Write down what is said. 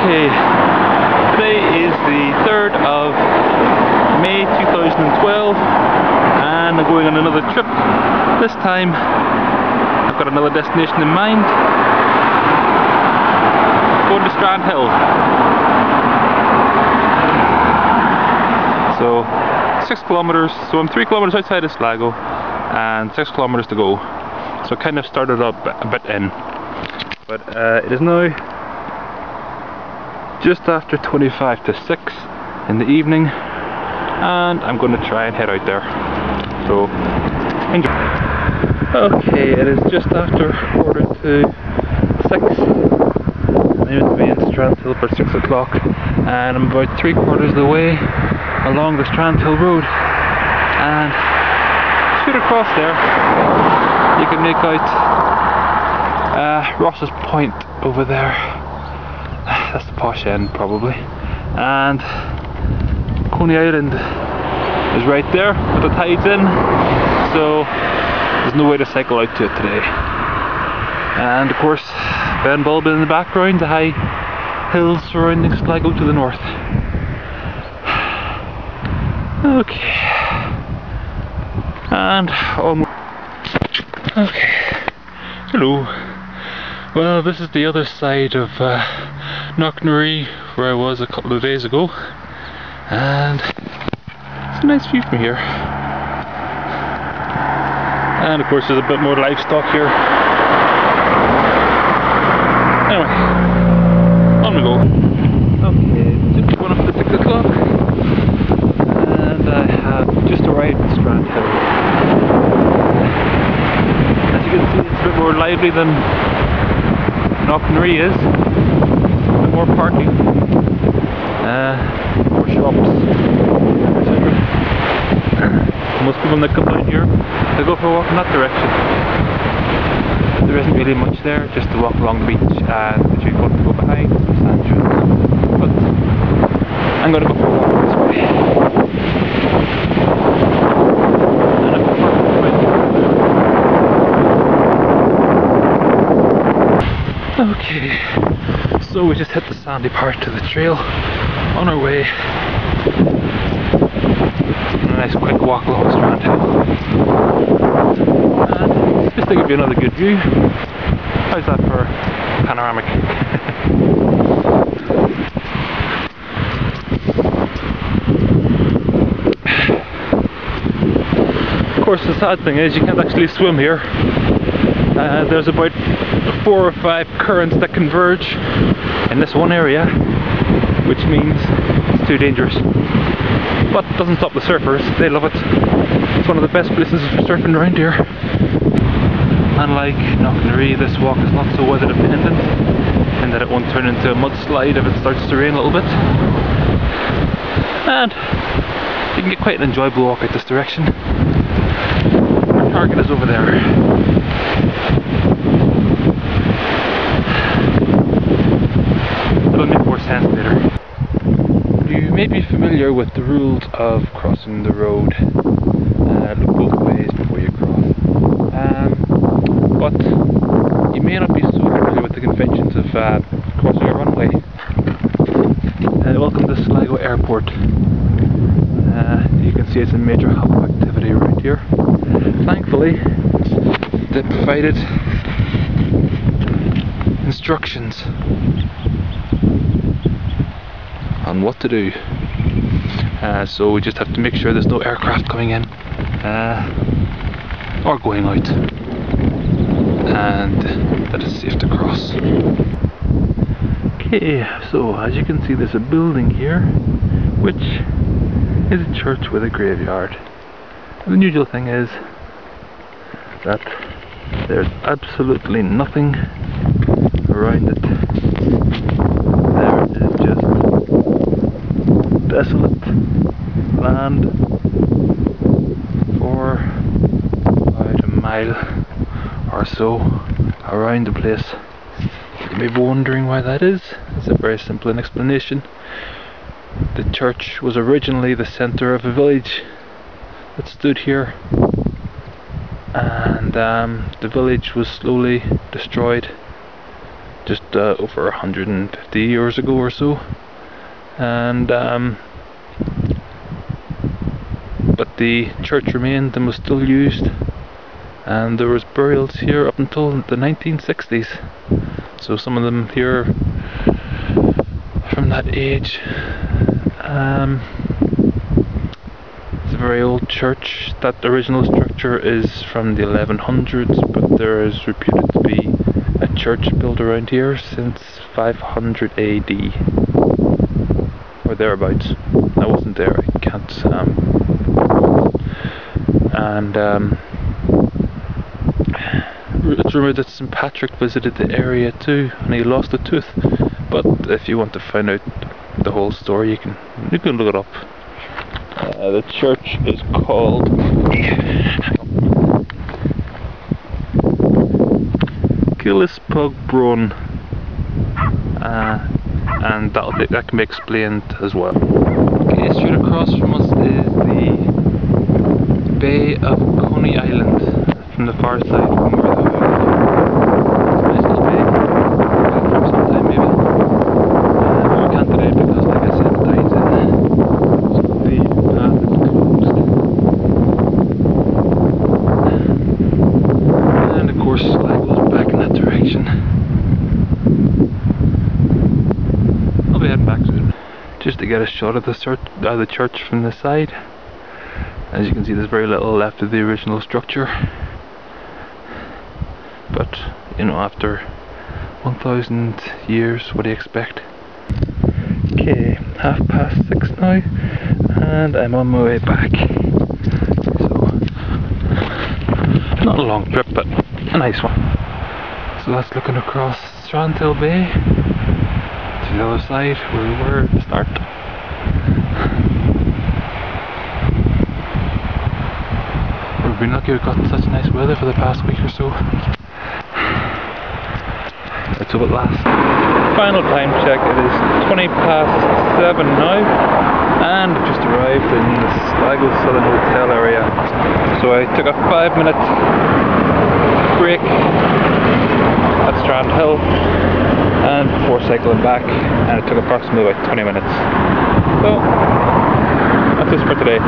Okay, today is the 3rd of May 2012 and I'm going on another trip. This time I've got another destination in mind. Going to Strandhill. So 6 kilometers, so I'm 3 kilometers outside of Sligo and 6 kilometers to go. So I kind of started up a bit in. But it is now just after 25 to 6 in the evening and I'm going to try and head out there. So enjoy. Okay, it is just after 5:45. I'm going to be in Strandhill for 6 o'clock and I'm about 3/4 of the way along the Strandhill road, and straight across there you can make out Ross's Point over there. That's the posh end probably, and Coney Island is right there with the tides in, so there's no way to cycle out to it today. And of course Ben Bulb in the background, the high hills surrounding Sligo to the north. Okay, and on. Okay, hello. Well, this is the other side of Knocknarea, where I was a couple of days ago, and it's a nice view from here. And of course there's a bit more livestock here. Anyway, on we go. Okay, just going up to 6 o'clock, and I have just arrived at Strandhill. As you can see, it's a bit more lively than Knocknarea is. A bit more parking, more shops, etc. Most people that come down here, they go for a walk in that direction. There isn't really much there, just to walk along the beach, and the tree going to go behind some sand dunes. But I'm going to go for a walk this way. Okay, so we just hit the sandy part of the trail on our way. A nice quick walk along Strandhill. And just to give you another good view. How's that for panoramic? Of course, the sad thing is you can't actually swim here. There's about 4 or 5 currents that converge in this one area, which means it's too dangerous. But it doesn't stop the surfers, they love it. It's one of the best places for surfing around here. Unlike Knocknarea, this walk is not so weather dependent, in that it won't turn into a mudslide if it starts to rain a little bit. And you can get quite an enjoyable walk out this direction. Our target is over there. It'll make more sense later. You may be familiar with the rules of crossing the road. Look both ways before you cross. But you may not be so familiar with the conventions of crossing a runway. Welcome to Sligo Airport. You can see it's a major hub of activity around here. Thankfully, they provided instructions on what to do. So we just have to make sure there's no aircraft coming in or going out, and that it's safe to cross. Okay, so as you can see, there's a building here which is a church with a graveyard. And the unusual thing is that there's absolutely nothing around it. There is just desolate land for about a mile or so around the place. You may be wondering why that is. It's a very simple explanation. The church was originally the centre of a village that stood here, and the village was slowly destroyed just over 150 years ago or so, and but the church remained and was still used, and there was burials here up until the 1960s. So some of them here from that age. It's a very old church. That original structure is from the 1100s, but there is reputed to be a church built around here since 500 AD or thereabouts. I wasn't there, I can't and it's rumoured that St. Patrick visited the area too, and he lost a tooth. But if you want to find out the whole story, you can look it up. The church is called Killispugbrun, and that can be explained as well. Okay, straight across from us is the Bay of Coney Island from the far side from where the it's a nice little bay. We'll come sometime maybe. But we can't today because, like I said, the tide's in. So the path is closed. And of course Sligo's back in that direction. I'll be heading back soon. Just to get a shot of the church from the side. As you can see, there's very little left of the original structure. But, you know, after 1,000 years, what do you expect? Okay, 6:30 now, and I'm on my way back. So, not a long trip, but a nice one. So that's looking across Strandhill Bay to the other side where we were at the start. We've been lucky we've gotten such nice weather for the past week or so. Let's hope it lasts. Final time check, it is 7:20 now, and I've just arrived in the Sligo Southern Hotel area. So I took a 5-minute break at Strandhill and before cycling back, and it took approximately about 20 minutes. So that's it for today.